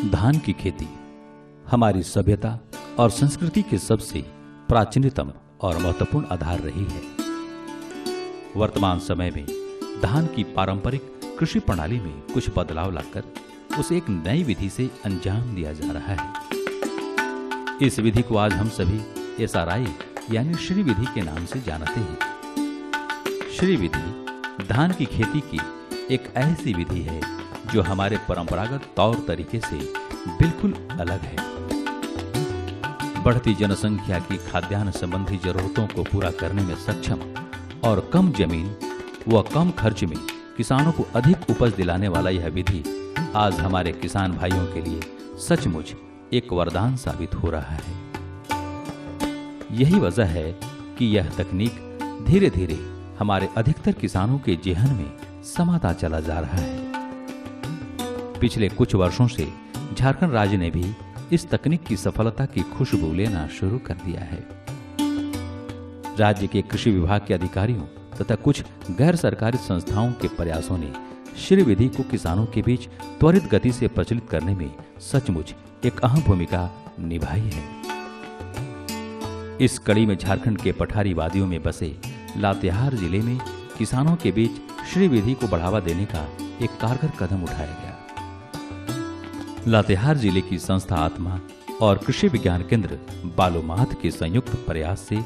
धान की खेती हमारी सभ्यता और संस्कृति के सबसे प्राचीनतम और महत्वपूर्ण आधार रही है। वर्तमान समय में धान की पारंपरिक कृषि प्रणाली में कुछ बदलाव लाकर उसे एक नई विधि से अंजाम दिया जा रहा है। इस विधि को आज हम सभी SRI यानी श्री विधि के नाम से जानते हैं। श्री विधि धान की खेती की एक ऐसी विधि है जो हमारे परंपरागत तौर तरीके से बिल्कुल अलग है। बढ़ती जनसंख्या की खाद्यान्न संबंधी जरूरतों को पूरा करने में सक्षम और कम जमीन व कम खर्च में किसानों को अधिक उपज दिलाने वाला यह विधि आज हमारे किसान भाइयों के लिए सचमुच एक वरदान साबित हो रहा है। यही वजह है कि यह तकनीक धीरे धीरे हमारे अधिकतर किसानों के जेहन में समाता चला जा रहा है। पिछले कुछ वर्षों से झारखंड राज्य ने भी इस तकनीक की सफलता की खुशबू लेना शुरू कर दिया है। राज्य के कृषि विभाग के अधिकारियों तथा कुछ गैर सरकारी संस्थाओं के प्रयासों ने श्री विधि को किसानों के बीच त्वरित गति से प्रचलित करने में सचमुच एक अहम भूमिका निभाई है। इस कड़ी में झारखंड के पठारी वादियों में बसे लातेहार जिले में किसानों के बीच श्री विधि को बढ़ावा देने का एक कारगर कदम उठाया गया। लातेहार जिले की संस्था आत्मा और कृषि विज्ञान केंद्र बालूमाथ के संयुक्त प्रयास से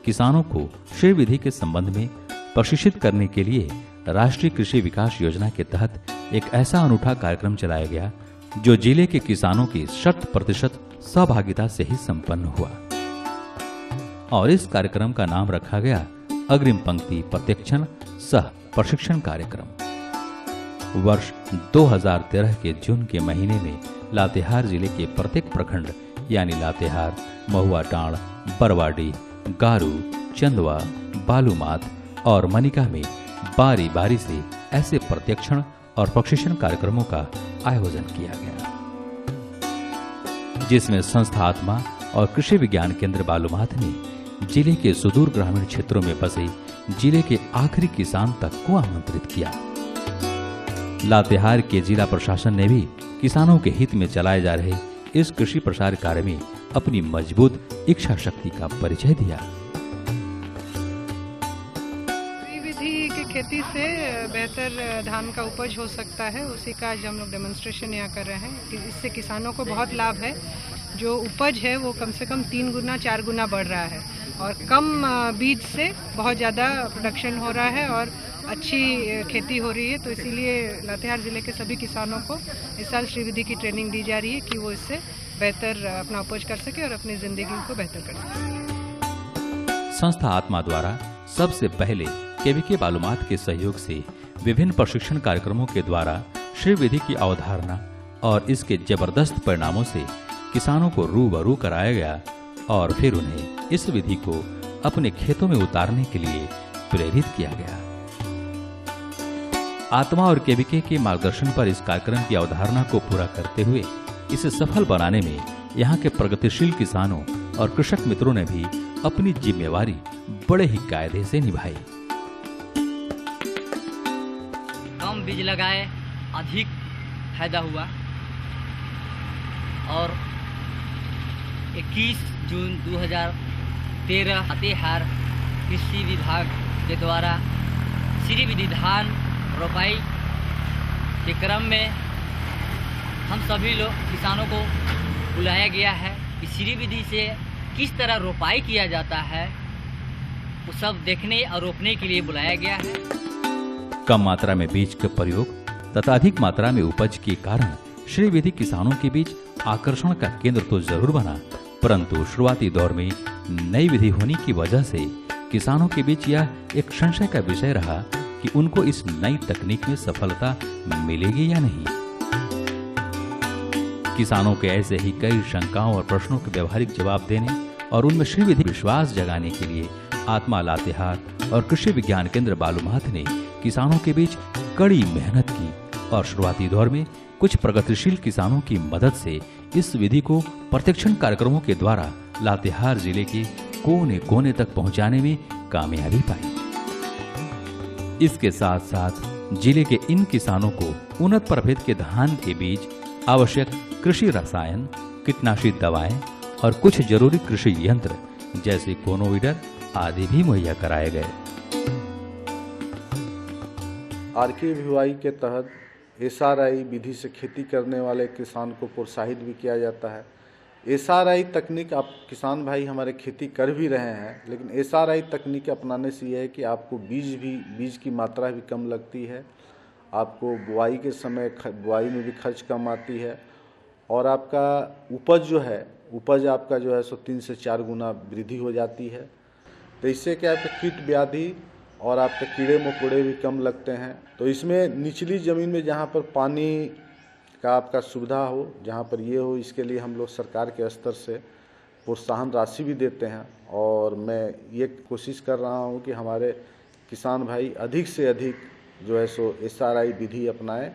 किसानों को श्री विधि के संबंध में प्रशिक्षित करने के लिए राष्ट्रीय कृषि विकास योजना के तहत एक ऐसा अनूठा कार्यक्रम चलाया गया जो जिले के किसानों की 100% सहभागिता से ही संपन्न हुआ। और इस कार्यक्रम का नाम रखा गया अग्रिम पंक्ति प्रत्यक्षण सह प्रशिक्षण कार्यक्रम। वर्ष 2013 के जून के महीने में लातेहार जिले के प्रत्येक प्रखंड यानी लातेहार, महुआटांड़, बरवाडी, गारू, चंदवा, बालूमाथ और मनिका में बारी बारी से ऐसे प्रत्यक्षण और प्रशिक्षण कार्यक्रमों का आयोजन किया गया, जिसमें संस्था आत्मा और कृषि विज्ञान केंद्र बालूमाथ ने जिले के सुदूर ग्रामीण क्षेत्रों में बसे जिले के आखिरी किसान तक को आमंत्रित किया। लातेहार के जिला प्रशासन ने भी किसानों के हित में चलाए जा रहे इस कृषि प्रसार कार्य में अपनी मजबूत इच्छा शक्ति का परिचय दिया। श्री विधि की खेती से बेहतर धान का उपज हो सकता है, उसी का आज हम लोग डेमोन्स्ट्रेशन यहाँ कर रहे हैं कि इससे किसानों को बहुत लाभ है। जो उपज है वो कम से कम 3 गुना 4 गुना बढ़ रहा है और कम बीज से बहुत ज़्यादा प्रोडक्शन हो रहा है और अच्छी खेती हो रही है। तो इसीलिए लातेहार जिले के सभी किसानों को इस साल श्री विधि की ट्रेनिंग दी जा रही है कि वो इससे बेहतर अपना उपज कर सके और अपनी जिंदगी को बेहतर कर सके। संस्था आत्मा द्वारा सबसे पहले KVK बालूमाथ के सहयोग से विभिन्न प्रशिक्षण कार्यक्रमों के द्वारा श्री विधि की अवधारणा और इसके जबरदस्त परिणामों से किसानों को रूबरू कराया गया और फिर उन्हें इस विधि को अपने खेतों में उतारने के लिए प्रेरित किया गया। आत्मा और KVK के मार्गदर्शन पर इस कार्यक्रम की अवधारणा को पूरा करते हुए इसे सफल बनाने में यहाँ के प्रगतिशील किसानों और कृषक मित्रों ने भी अपनी जिम्मेवारी बड़े ही कायदे से निभाई। कम बीज लगाए, अधिक फायदा हुआ और 21 जून 2013 लातेहार कृषि विभाग के द्वारा श्री विधि धान रोपाई के क्रम में हम सभी लोग किसानों को बुलाया गया है कि श्री विधि से किस तरह रोपाई किया जाता है, वो सब देखने और रोपने के लिए बुलाया गया है। कम मात्रा में बीज का प्रयोग तथा अधिक मात्रा में उपज के कारण श्री विधि किसानों के बीच आकर्षण का केंद्र तो जरूर बना, परंतु शुरुआती दौर में नई विधि होने की वजह से किसानों के बीच यह एक संशय का विषय रहा कि उनको इस नई तकनीक में सफलता मिलेगी या नहीं। किसानों के ऐसे ही कई शंकाओं और प्रश्नों के व्यवहारिक जवाब देने और उनमें श्री विधि विश्वास जगाने के लिए आत्मा लातेहार और कृषि विज्ञान केंद्र बालूमाथ ने किसानों के बीच कड़ी मेहनत की और शुरुआती दौर में कुछ प्रगतिशील किसानों की मदद से इस विधि को प्रशिक्षण कार्यक्रमों के द्वारा लातेहार जिले के कोने कोने तक पहुंचाने में कामयाबी पाई। इसके साथ साथ जिले के इन किसानों को उन्नत प्रभेद के धान के बीज, आवश्यक कृषि रसायन, कीटनाशी दवाएं और कुछ जरूरी कृषि यंत्र जैसे कोनोवीडर आदि भी मुहैया कराए गए। RKVY के तहत SRI विधि से खेती करने वाले किसान को प्रोत्साहित भी किया जाता है। SRI तकनीक आप किसान भाई हमारे खेती कर भी रहे हैं, लेकिन SRI तकनीक अपनाने से यह है कि आपको बीज की मात्रा भी कम लगती है, आपको बुआई के समय बुआई में भी खर्च कम आती है और आपका उपज आपका जो है सो 3 से 4 गुना वृद्धि हो जाती है। तो इससे क्या है, कीट व्याधि और आपके कीड़े मकोड़े भी कम लगते हैं। तो इसमें निचली ज़मीन में जहाँ पर पानी का आपका सुविधा हो, जहाँ पर ये हो, इसके लिए हम लोग सरकार के स्तर से प्रोत्साहन राशि भी देते हैं और मैं ये कोशिश कर रहा हूँ कि हमारे किसान भाई अधिक से अधिक जो है सो SRI विधि अपनाएं,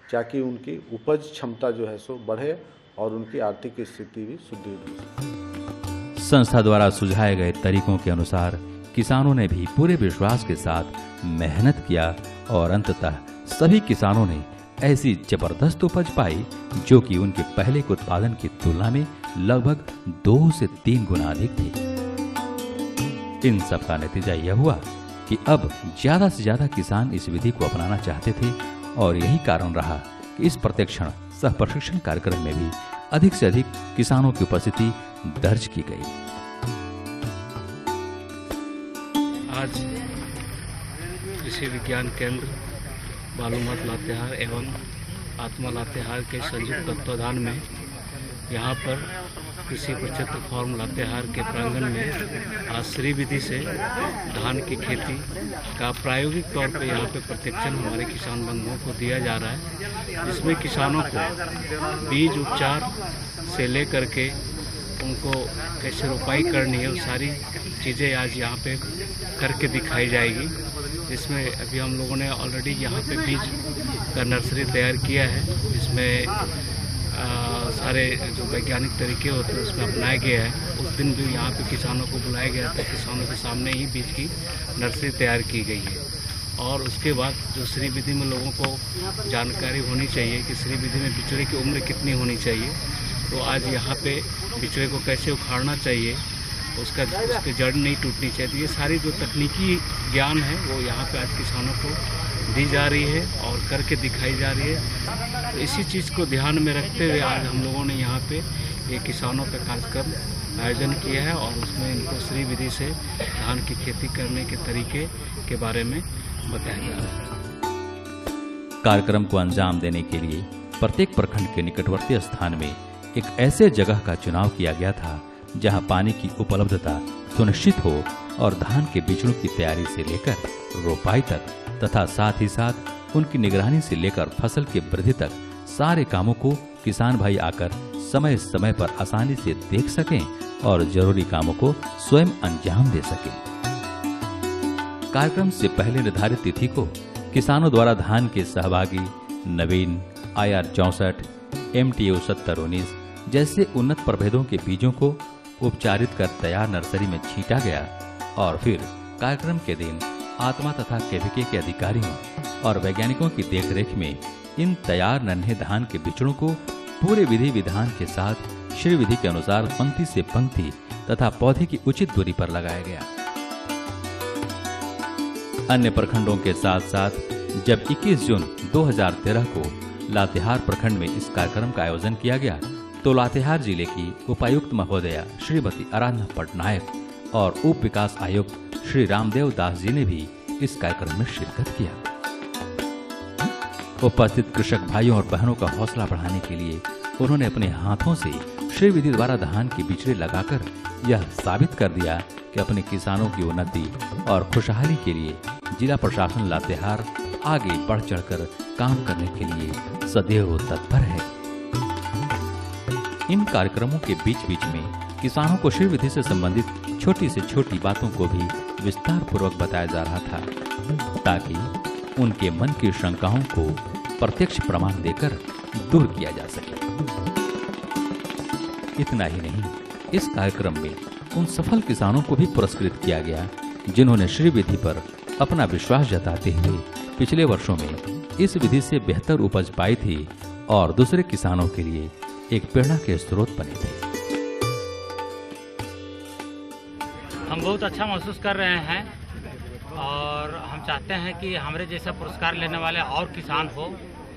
ताकि उनकी उपज क्षमता जो है सो बढ़े और उनकी आर्थिक स्थिति भी सुदृढ़ हो। संस्था द्वारा सुझाए गए तरीकों के अनुसार किसानों ने भी पूरे विश्वास के साथ मेहनत किया और अंततः सभी किसानों ने ऐसी जबरदस्त उपज पाई जो कि उनके पहले के उत्पादन की तुलना में लगभग 2 से 3 गुना अधिक थी। इन सब का नतीजा यह हुआ कि अब ज्यादा से ज्यादा किसान इस विधि को अपनाना चाहते थे और यही कारण रहा कि इस प्रशिक्षण सह प्रशिक्षण कार्यक्रम में भी अधिक से अधिक किसानों की उपस्थिति दर्ज की गई। आज कृषि विज्ञान केंद्र बालूमाथ लातेहार एवं आत्मा लातेहार के संयुक्त तत्वाधान में यहाँ पर कृषि प्रक्षेत्र फॉर्म लातेहार के प्रांगण में आज श्री विधि से धान की खेती का प्रायोगिक तौर पर यहाँ पे प्रशिक्षण हमारे किसान बंधुओं को दिया जा रहा है, जिसमें किसानों को बीज उपचार से लेकर के उनको कैसे रोपाई करनी है, वो सारी चीज़ें आज यहाँ पे करके दिखाई जाएगी। इसमें अभी हम लोगों ने ऑलरेडी यहाँ पे बीज का नर्सरी तैयार किया है, जिसमें सारे जो वैज्ञानिक तरीके होते हैं उसमें अपनाया गया है। उस दिन भी यहाँ पे किसानों को बुलाया गया था, किसानों के सामने ही बीज की नर्सरी तैयार की गई है। और उसके बाद जो श्री विधि में लोगों को जानकारी होनी चाहिए कि श्री विधि में बिचड़े की उम्र कितनी होनी चाहिए, तो आज यहाँ पे बिचड़े को कैसे उखाड़ना चाहिए, उसकी जड़ नहीं टूटनी चाहिए। ये सारी जो तकनीकी ज्ञान है वो यहाँ पे आज किसानों को दी जा रही है और करके दिखाई जा रही है। तो इसी चीज़ को ध्यान में रखते हुए आज हम लोगों ने यहाँ पे ये किसानों का कार्यक्रम आयोजन किया है और उसमें इनको श्री विधि से धान की खेती करने के तरीके के बारे में बताया जा रहा है। कार्यक्रम को अंजाम देने के लिए प्रत्येक प्रखंड के निकटवर्ती स्थान में एक ऐसे जगह का चुनाव किया गया था जहां पानी की उपलब्धता सुनिश्चित हो और धान के बिचड़ों की तैयारी से लेकर रोपाई तक तथा साथ ही साथ उनकी निगरानी से लेकर फसल की वृद्धि तक सारे कामों को किसान भाई आकर समय समय पर आसानी से देख सकें और जरूरी कामों को स्वयं अंजाम दे सकें। कार्यक्रम से पहले निर्धारित तिथि को किसानों द्वारा धान के सहभागी नवीन IR 64, MTO 7019 जैसे उन्नत प्रभेदों के बीजों को उपचारित कर तैयार नर्सरी में छींटा गया और फिर कार्यक्रम के दिन आत्मा तथा KVK के अधिकारियों और वैज्ञानिकों की देखरेख में इन तैयार नन्हे धान के बिचड़ों को पूरे विधि विधान के साथ श्री विधि के अनुसार पंक्ति से पंक्ति तथा पौधे की उचित दूरी पर लगाया गया। अन्य प्रखंडों के साथ साथ जब 21 जून 2013 को लातेहार प्रखंड में इस कार्यक्रम का आयोजन किया गया तो लातेहार जिले की उपायुक्त महोदया श्रीमती आराधना पटनायक और उप विकास आयुक्त श्री रामदेव दास जी ने भी इस कार्यक्रम में शिरकत किया। उपस्थित कृषक भाइयों और बहनों का हौसला बढ़ाने के लिए उन्होंने अपने हाथों से श्री विधि द्वारा धान के बिचड़े लगाकर यह साबित कर दिया कि अपने किसानों की उन्नति और खुशहाली के लिए जिला प्रशासन लातेहार आगे बढ़ चढ़कर काम करने के लिए सदैव तत्पर है। इन कार्यक्रमों के बीच बीच में किसानों को श्री विधि से संबंधित छोटी से छोटी बातों को भी विस्तार पूर्वक बताया जा रहा था ताकि उनके मन की शंकाओं को प्रत्यक्ष प्रमाण देकर दूर किया जा सके। इतना ही नहीं, इस कार्यक्रम में उन सफल किसानों को भी पुरस्कृत किया गया जिन्होंने श्री विधि पर अपना विश्वास जताते हुए पिछले वर्षों में इस विधि से बेहतर उपज पाई थी और दूसरे किसानों के लिए एक प्रेरणा के स्रोत बने थे। हम बहुत अच्छा महसूस कर रहे हैं और हम चाहते हैं कि हमारे जैसा पुरस्कार लेने वाले और किसान हो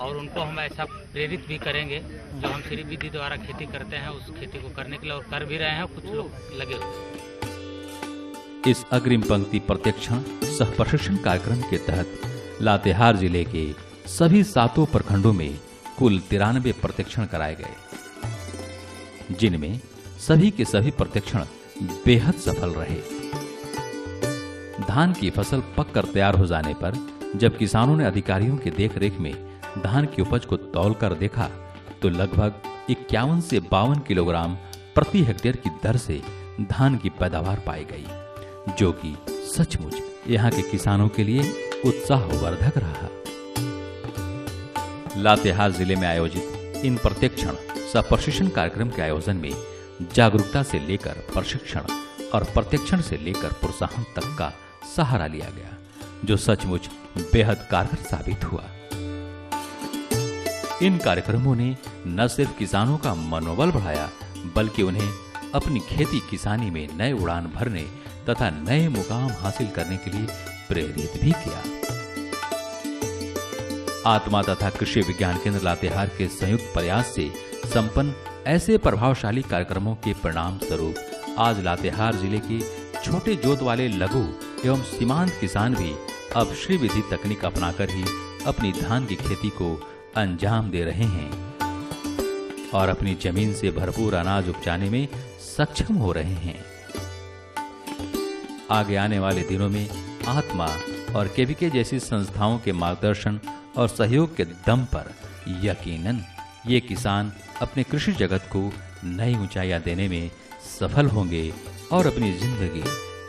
और उनको हम ऐसा प्रेरित भी करेंगे। जो हम श्री विधि द्वारा खेती करते हैं उस खेती को करने के लिए और कर भी रहे हैं, कुछ लोग लगे हुए। इस अग्रिम पंक्ति प्रशिक्षण सह प्रशिक्षण कार्यक्रम के तहत लातेहार जिले के सभी 7 प्रखंडों में कुल 93 प्रशिक्षण कराए गए, जिनमें सभी के सभी प्रशिक्षण बेहद सफल रहे। धान की फसल पककर तैयार हो जाने पर जब किसानों ने अधिकारियों के देखरेख में धान की उपज को तौलकर देखा तो लगभग 51 से 52 किलोग्राम प्रति हेक्टेयर की दर से धान की पैदावार पाई गई, जो कि सचमुच यहाँ के किसानों के लिए उत्साहवर्धक रहा। लातेहार जिले में आयोजित इन प्रशिक्षण सह प्रशिक्षण कार्यक्रम के आयोजन में जागरूकता से लेकर प्रशिक्षण और प्रशिक्षण से लेकर प्रोत्साहन तक का सहारा लिया गया, जो सचमुच बेहद कारगर साबित हुआ। इन कार्यक्रमों ने न सिर्फ किसानों का मनोबल बढ़ाया, बल्कि उन्हें अपनी खेती किसानी में नए उड़ान भरने तथा नए मुकाम हासिल करने के लिए प्रेरित भी किया। आत्मा तथा कृषि विज्ञान केंद्र लातेहार के संयुक्त प्रयास से संपन्न ऐसे प्रभावशाली कार्यक्रमों के परिणाम स्वरूप आज लातेहार जिले के छोटे जोत वाले लघु एवं सीमांत किसान भी अब श्री विधि तकनीक अपनाकर ही अपनी धान की खेती को अंजाम दे रहे हैं और अपनी जमीन से भरपूर अनाज उपजाने में सक्षम हो रहे हैं। आगे आने वाले दिनों में आत्मा और केवीके जैसी संस्थाओं के मार्गदर्शन और सहयोग के दम पर यकीनन ये किसान अपने कृषि जगत को नई ऊंचाइयां देने में सफल होंगे और अपनी जिंदगी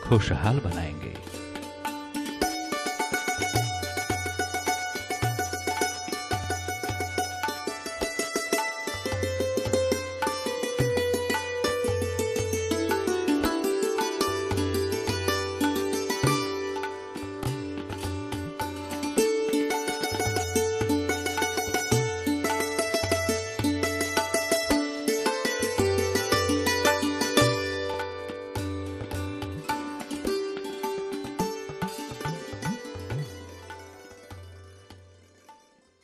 खुशहाल बनाएंगे।